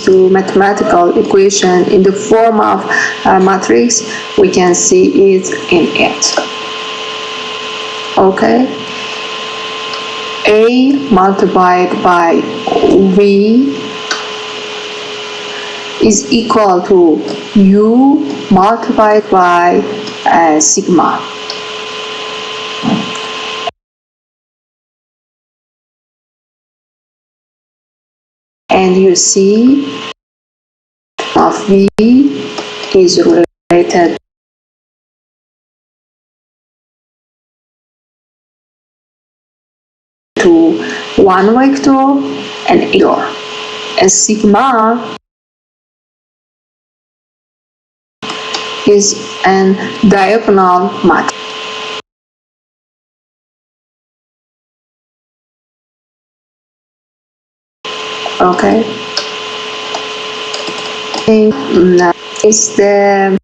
to mathematical equation in the form of a matrix, we can see it in it. Okay, A multiplied by V is equal to U multiplied by sigma. And you see of V is related to one vector and vector. And sigma is an diagonal matrix. Okay. Is the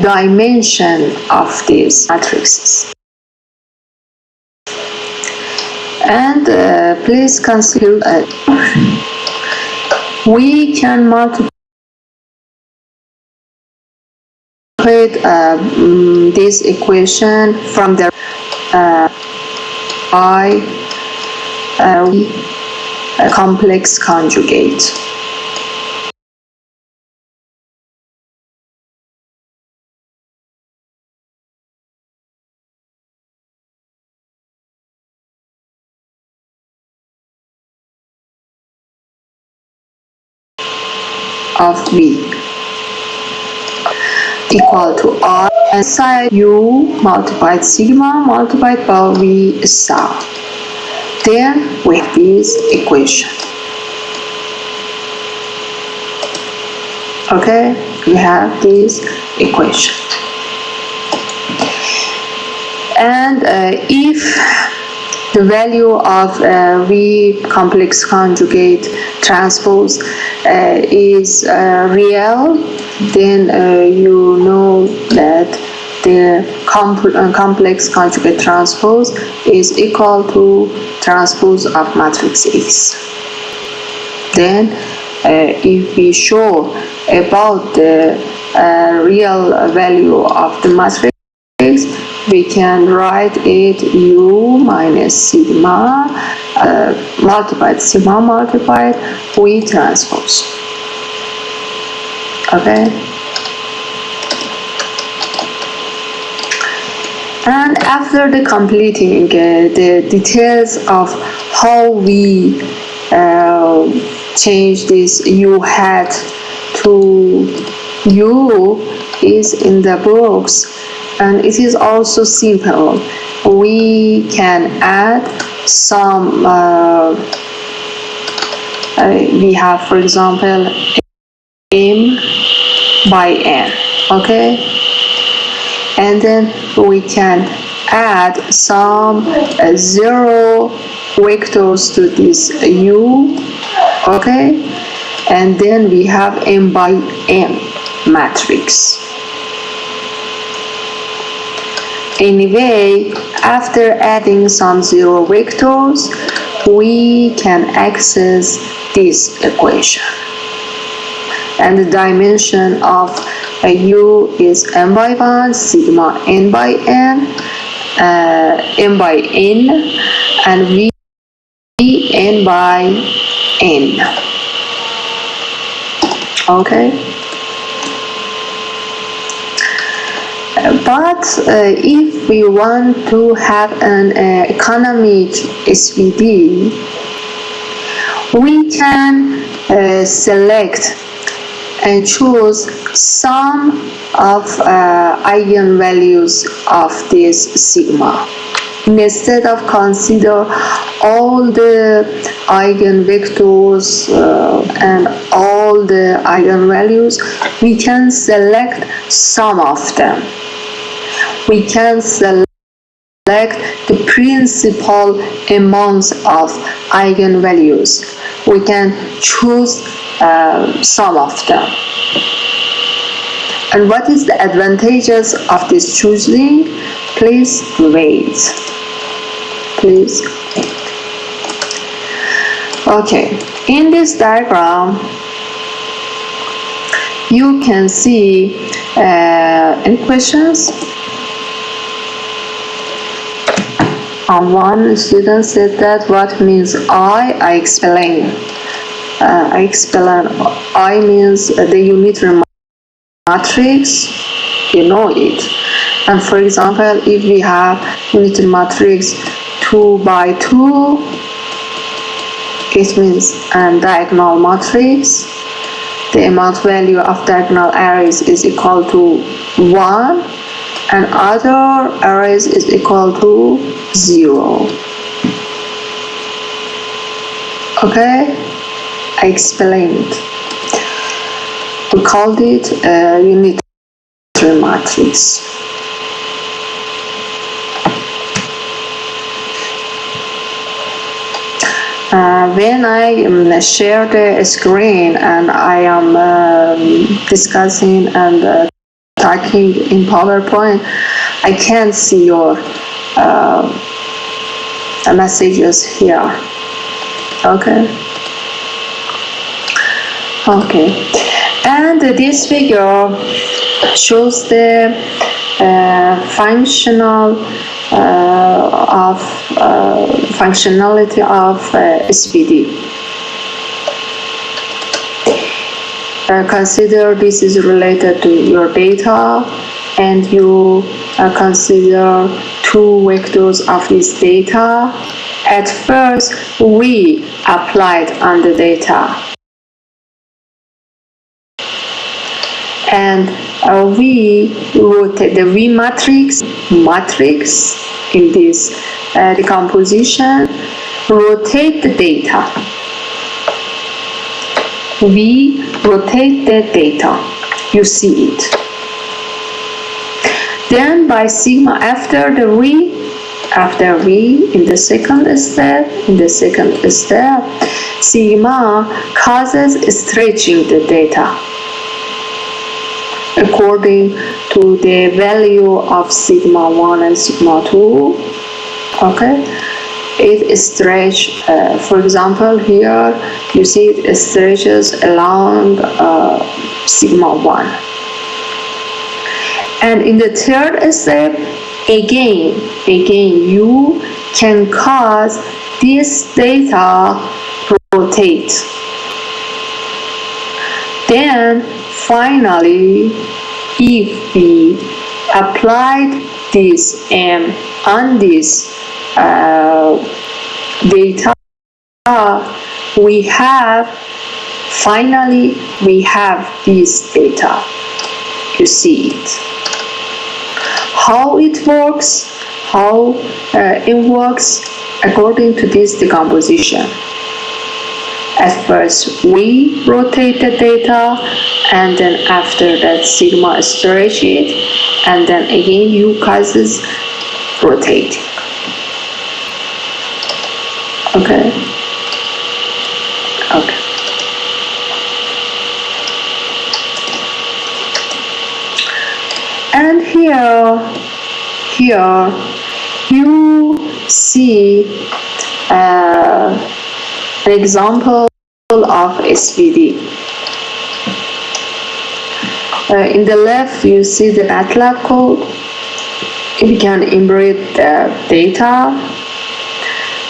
dimension of these matrices. And please consider we can multiply this equation from the complex conjugate. Of V equal to R and side U multiplied sigma multiplied by V star. Then we have this equation. Okay, we have this equation. And if the value of V complex conjugate transpose is real, then you know that the complex conjugate transpose is equal to transpose of matrix X. Then if we show about the real value of the matrix, we can write it U minus sigma multiplied V transpose. Okay. And after the completing the details of how we change this U hat to U is in the books, and it is also simple. We can add some, we have, for example, M by N, okay? And then we can add some zero vectors to this U, okay? And then we have M by M matrix. Anyway, after adding some zero vectors, we can access this equation. And the dimension of a U is M by 1, sigma N by N, M by N, and V N by N. Okay? But if we want to have an economic SVD, we can select and choose some of eigenvalues of this sigma. Instead of consider all the eigenvectors and all the eigenvalues, we can select some of them. We can select the principal amounts of eigenvalues. We can choose some of them. And what is the advantages of this choosing? Please wait. Please wait. Okay, in this diagram, you can see any questions? One student said that what means I explain. I explain. I means the unitary matrix. You know it. And for example, if we have unitary matrix 2 by 2, it means a diagonal matrix. The amount value of diagonal arrays is equal to 1, and other arrays is equal to 0. Okay, I explained. We called it a unitary matrix. When I share the screen and I am discussing and talking in PowerPoint, I can't see your messages here. Okay. And this figure shows the functionality of SPD. Consider this is related to your data, and you consider two vectors of this data. At first, we applied on the data, and we rotate the V matrix in this decomposition, rotate the data. We rotate the data, you see it. Then by sigma after V in the second step, sigma causes stretching the data according to the value of sigma 1 and sigma 2. Okay, it stretches, for example, here you see it stretches along sigma 1. And in the third step, again you can cause this data rotate. Then finally, if we applied this M on this data, we have this data. You see it. How it works? It works according to this decomposition. At first, we rotate the data, and then after that, sigma stretch it, and then again, U causes rotate. Okay. And here you see an example of SPD. In the left, you see the MATLAB code. We can embed the data,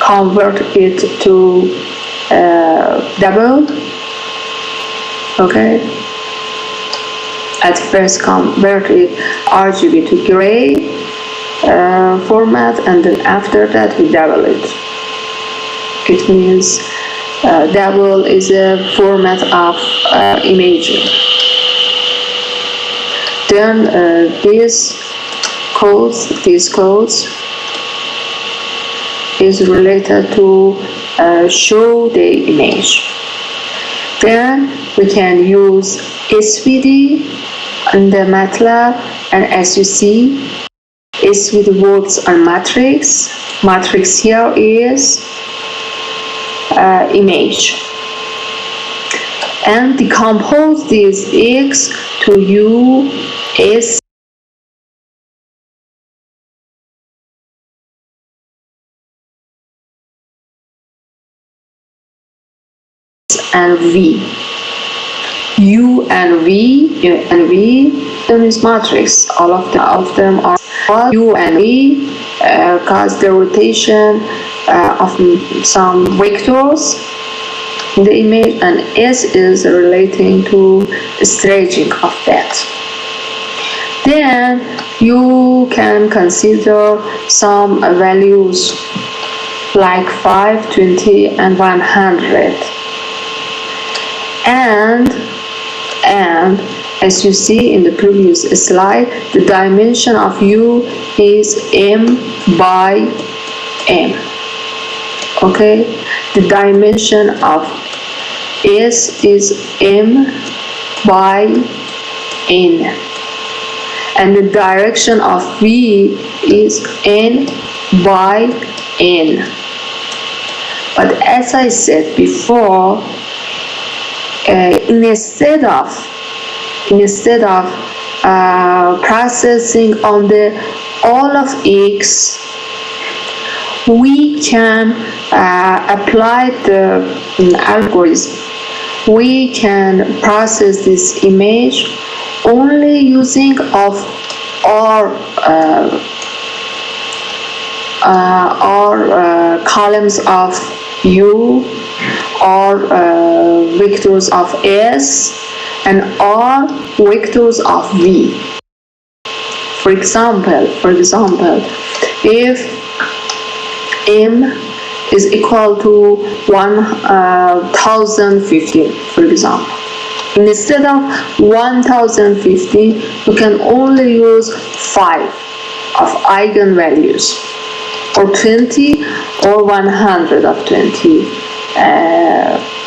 convert it to double. Okay. At first, convert it RGB to gray format, and then after that, we double it. It means double is a format of imaging. Then these codes is related to show the image. Then we can use SPD in the MATLAB, and as you see, SPD works on matrix. Matrix here is image, and decompose this X to U, S, and V. U and V in this matrix, all of them are U and V cause the rotation of some vectors in the image, and S is relating to staging of that. Then you can consider some values like 5, 20, and 100. And as you see in the previous slide, the dimension of U is M by M. Okay, the dimension of S is M by N, and the direction of V is N by N. But as I said before, instead of processing on the all of X, we can apply the algorithm. We can process this image only using of our columns of U, or vectors of S, and or vectors of V. For example, if M is equal to 1015, for example, instead of 1015, you can only use 5 of eigenvalues, or 20, or 100 of 20,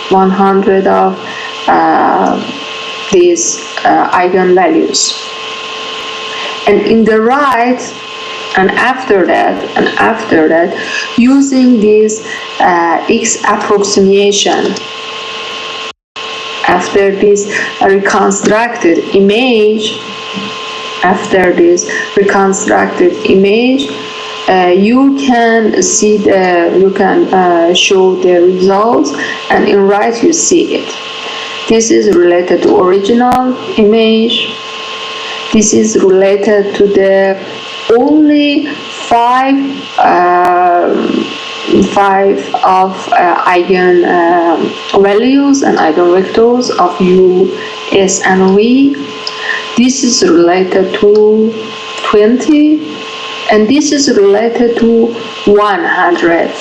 100 of these eigenvalues. And in the right, and after that, using this X approximation, after this reconstructed image, you can see show the results, and in right you see it. This is related to original image. This is related to the only 5 of eigen values and eigenvectors of U, S, and V. This is related to 20, and this is related to 100.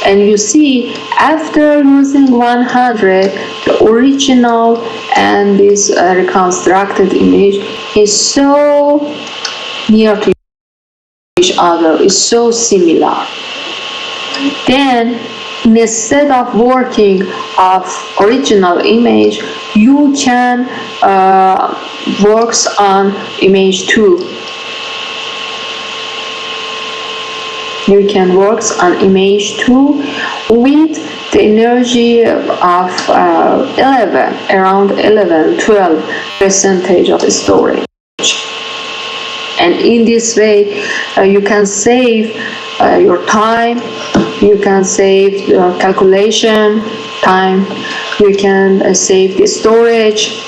And you see, after using 100, the original and this reconstructed image is so near to each other, is so similar. Then, instead of working of original image, you can work on image 2. You can work on image 2 with the energy of 12% of storage. And in this way, you can save your time, you can save your calculation time, you can save the storage.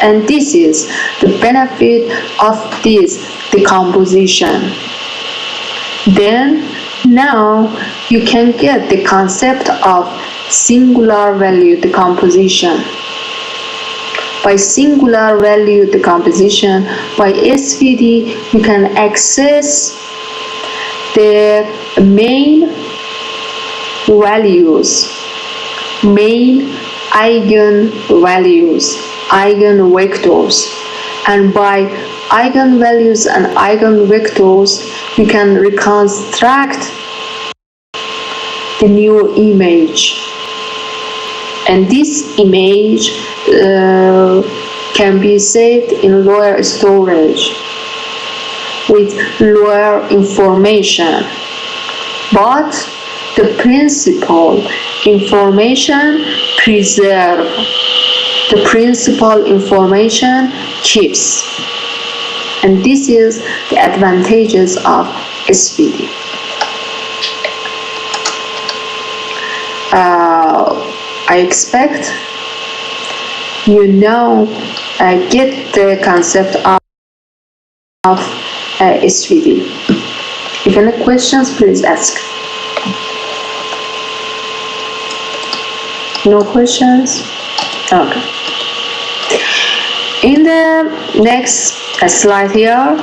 And this is the benefit of this decomposition. Then now you can get the concept of singular value decomposition. By singular value decomposition, by SVD, you can access the main values, main eigenvalues, eigenvectors, and by eigenvalues and eigenvectors, you can reconstruct the new image. And this image can be saved in lower storage with lower information, but the principal information preserved. The principal information keeps. And this is the advantages of SVD. I expect you now get the concept of SVD. If any questions, please ask. No questions? Okay. In the next slide here,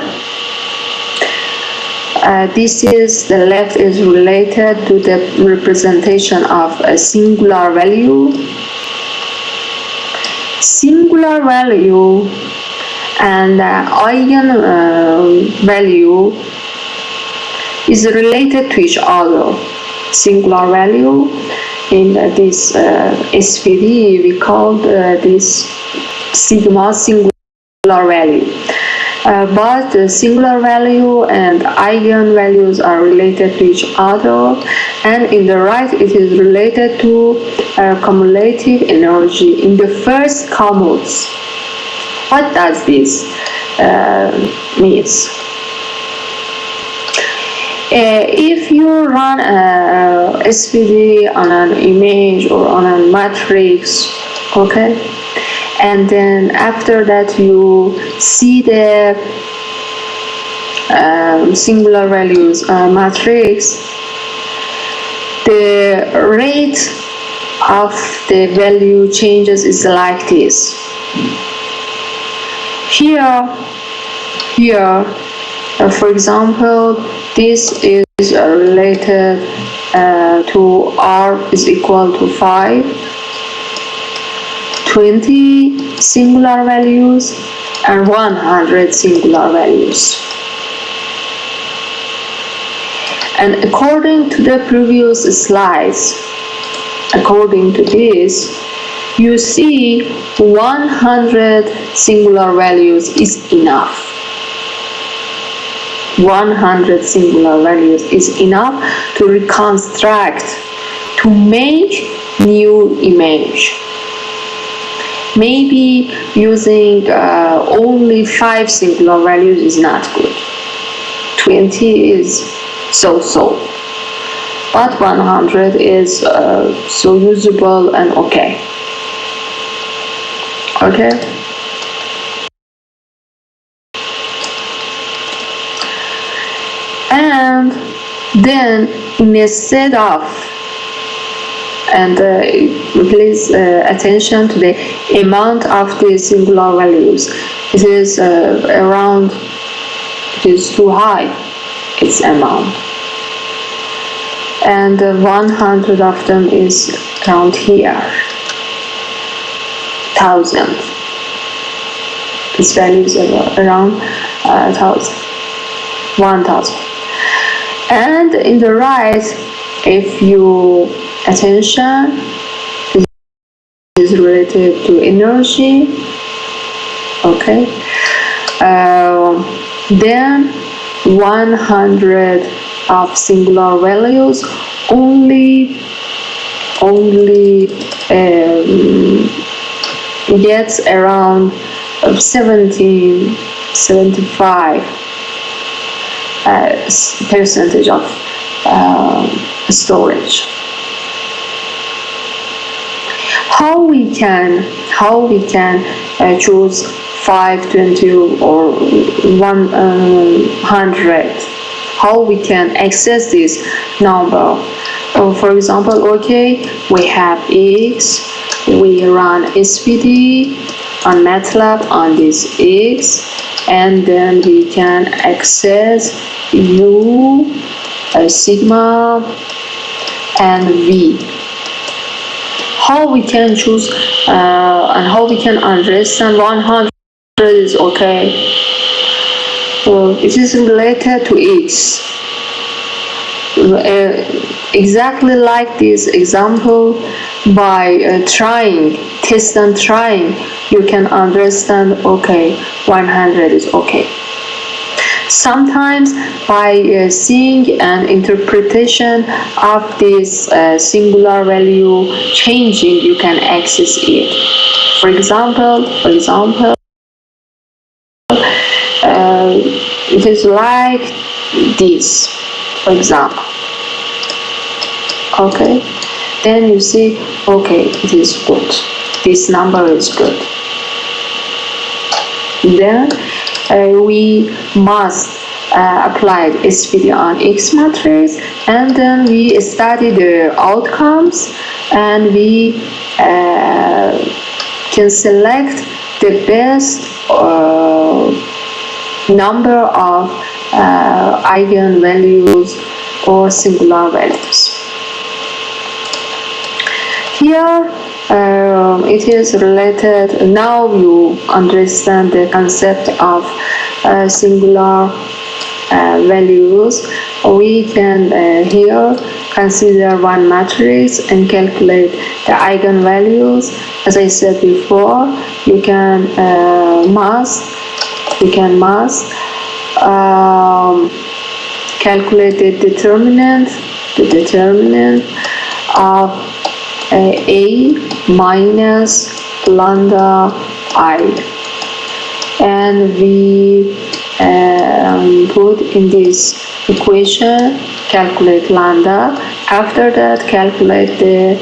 this is the left is related to the representation of a singular value. Singular value and eigen value is related to each other. Singular value in this SVD, we call this sigma singular value. But the singular value and eigen values are related to each other, and in the right it is related to cumulative energy in the first commutes. What does this means? If you run a SVD on an image or on a matrix, okay, and then after that you see the singular values matrix, the rate of the value changes is like this. Here, for example, this is related to R is equal to 5, 20 singular values and 100 singular values. And according to the previous slides, according to this, you see 100 singular values is enough. 100 singular values is enough to reconstruct, to make new image. Maybe using only 5 singular values is not good. 20 is so-so. But 100 is so usable and okay. Okay? And then instead of, and please attention to the amount of the singular values. It is around, it is too high, its amount. And 100 of them is around here, 1000. This value is around 1000, 1000. And in the right, if you attention is related to energy, okay, then 100 of singular values only gets around 75 percentage of storage. How we can choose 520 or 100? How we can access this number? For example, okay, we have X, we run SVD on MATLAB on this X, and then we can access U, sigma, and V. How we can choose and how we can understand 100 is okay? Well, it is related to X. Exactly like this example, by trying, test and trying, you can understand, okay, 100 is okay. Sometimes by seeing an interpretation of this singular value changing, you can access it. For example, it is like this, for example. Okay, then you see, okay, it is good, this number is good. Then we must apply SPD on X matrix, and then we study the outcomes, and we can select the best number of eigenvalues or singular values. Here it is related. Now you understand the concept of singular values. We can here consider one matrix and calculate the eigenvalues. As I said before, you can calculate the determinant of A minus lambda I, and we put in this equation, calculate lambda. After that, calculate the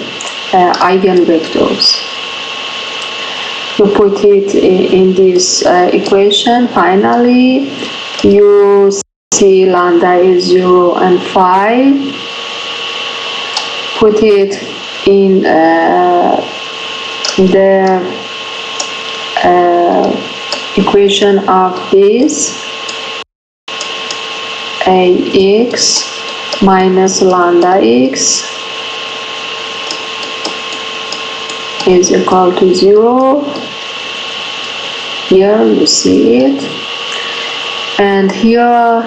eigenvectors. You put it in this equation. Finally, you see lambda is 0 and 5. Put it in the equation of this ax minus lambda x is equal to 0. Here you see it, and here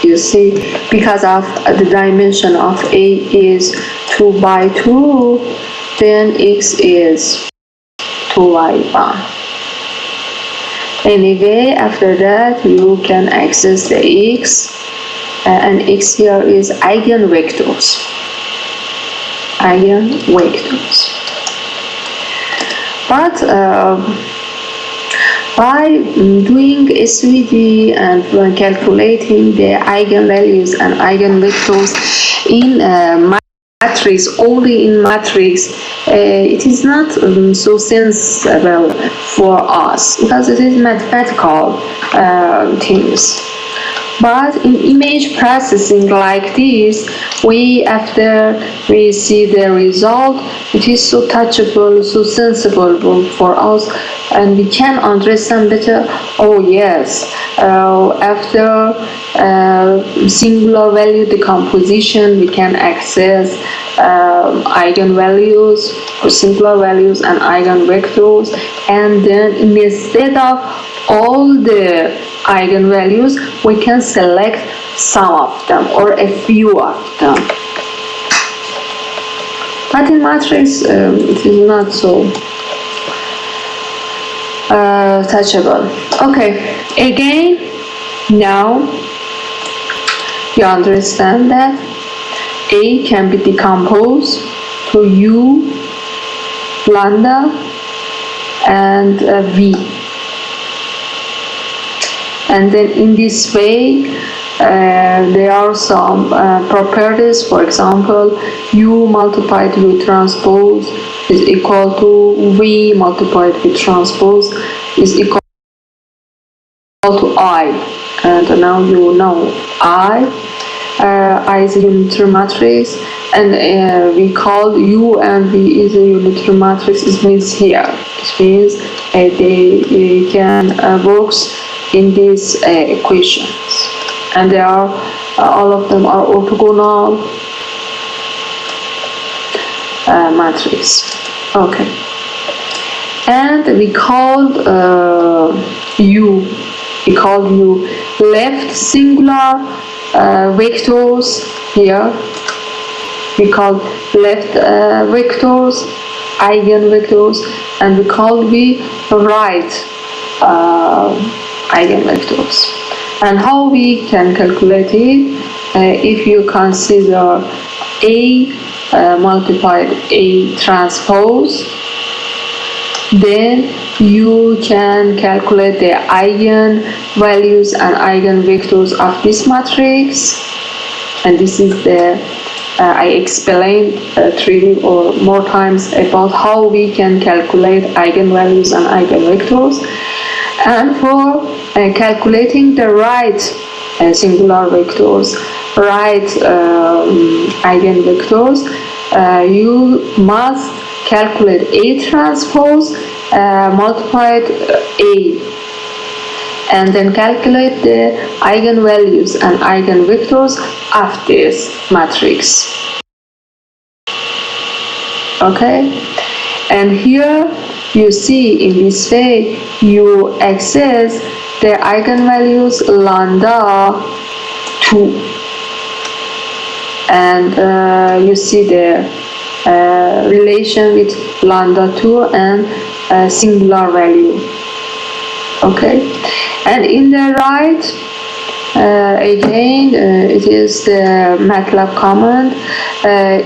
you see, because of the dimension of A is 2 by 2, then x is 2 by 1. Anyway, after that you can access the x, and x here is eigenvectors. But by doing SVD and calculating the eigenvalues and eigenvectors in matrix, only in matrix, it is not so sensible for us, because it is mathematical things. But in image processing like this, after we see the result, it is so touchable, so sensible for us, and we can understand better. Oh yes, after singular value decomposition, we can access eigenvalues or singular values and eigenvectors, and then instead of all the eigenvalues, we can select some of them or a few of them. But in matrix, it is not so touchable. Okay, again, now you understand that A can be decomposed to U, lambda, and V. And then in this way, there are some properties. For example, U multiplied with transpose is equal to V multiplied with transpose is equal to I. And now you know I is a unitary matrix, and we call U and V is a unitary matrix. It means here, it means they can work in these equations, and they are all of them are orthogonal matrix. Okay, and we called U left singular vectors. Here we call left vectors eigenvectors, and we call V right eigenvectors. And how we can calculate it? If you consider A multiplied A transpose, then you can calculate the eigenvalues and eigenvectors of this matrix. And this is the I explained 3 or more times about how we can calculate eigenvalues and eigenvectors. And for calculating the right singular vectors, right eigenvectors, you must calculate A transpose multiplied A, and then calculate the eigenvalues and eigenvectors of this matrix. Okay, and here you see in this way you access the eigenvalues lambda 2, and you see the relation with lambda 2 and singular value. Okay, and in the right again it is the MATLAB command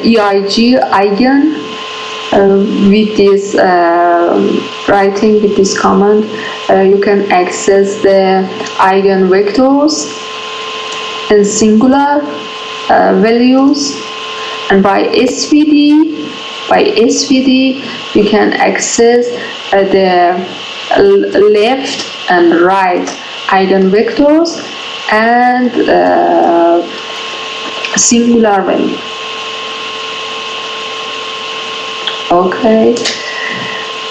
EIG eigen. With this writing with this command you can access the eigenvectors and singular values, and by SVD you can access the left and right eigenvectors and singular value. Okay,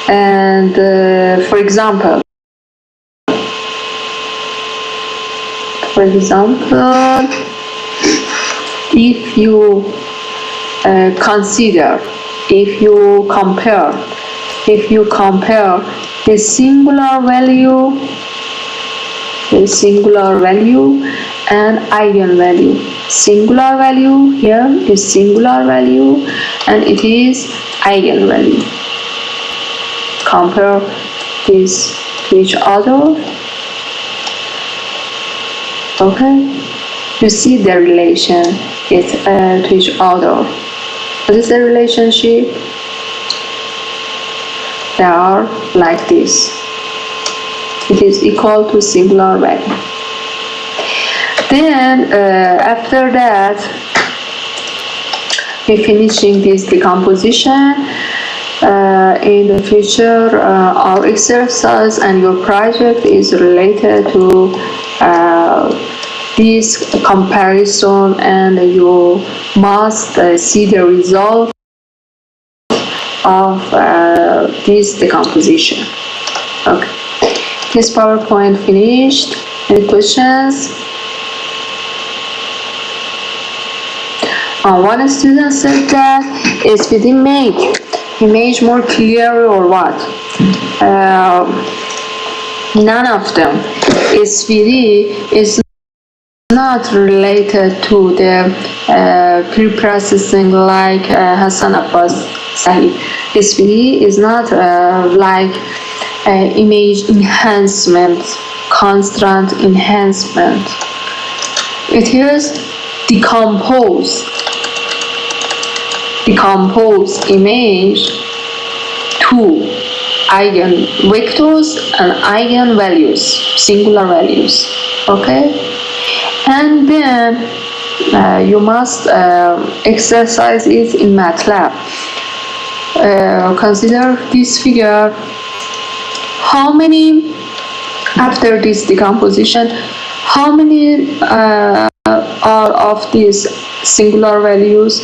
and for example, if you consider, if you compare the singular value and eigenvalue. Singular value here is singular value and it is eigenvalue. Compare this to each other. Okay, you see the relation to each other. What is the relationship? They are like this. It is equal to singular value. Then after that, we're finishing this decomposition. In the future, our exercise and your project is related to this comparison, and you must see the result of this decomposition. Okay, this PowerPoint finished. Any questions? One student said that SVD make image more clear or what? None of them. SVD is not related to the pre-processing like Hassan Abbas Sahib. SVD is not like image enhancement, constant enhancement. It is decompose image to eigenvectors and eigenvalues, singular values. Okay, and then you must exercise it in MATLAB. Consider this figure. How many, after this decomposition, how many are of these singular values?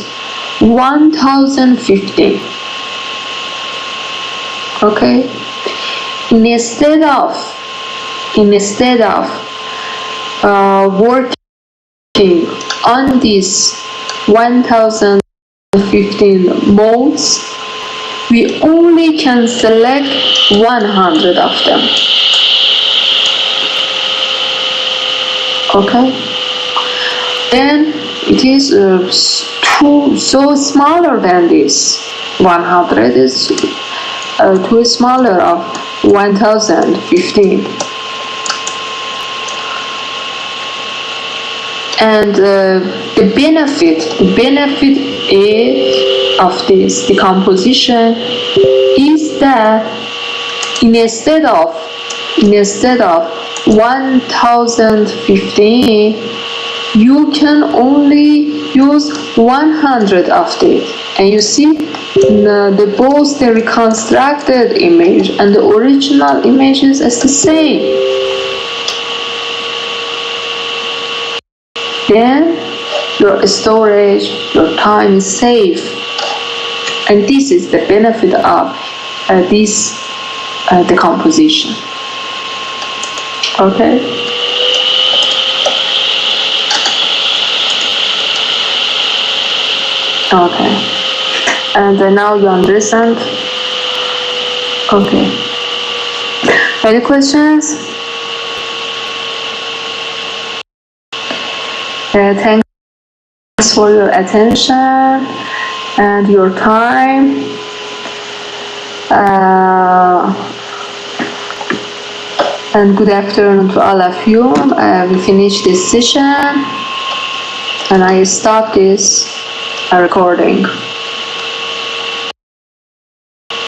1015. Okay, instead of working on these 1015 modes, we only can select 100 of them. Okay, then it is so smaller than this. 100 is too smaller of 1015. And the benefit of this decomposition is that instead of 1015, you can only use 100 of it. And you see both the reconstructed image and the original images is the same. Then your storage, your time is safe. And this is the benefit of this decomposition. Okay? Okay. And now you understand? Okay. Any questions? Thanks for your attention and your time. And good afternoon to all of you. We finished this session and I stop this recording.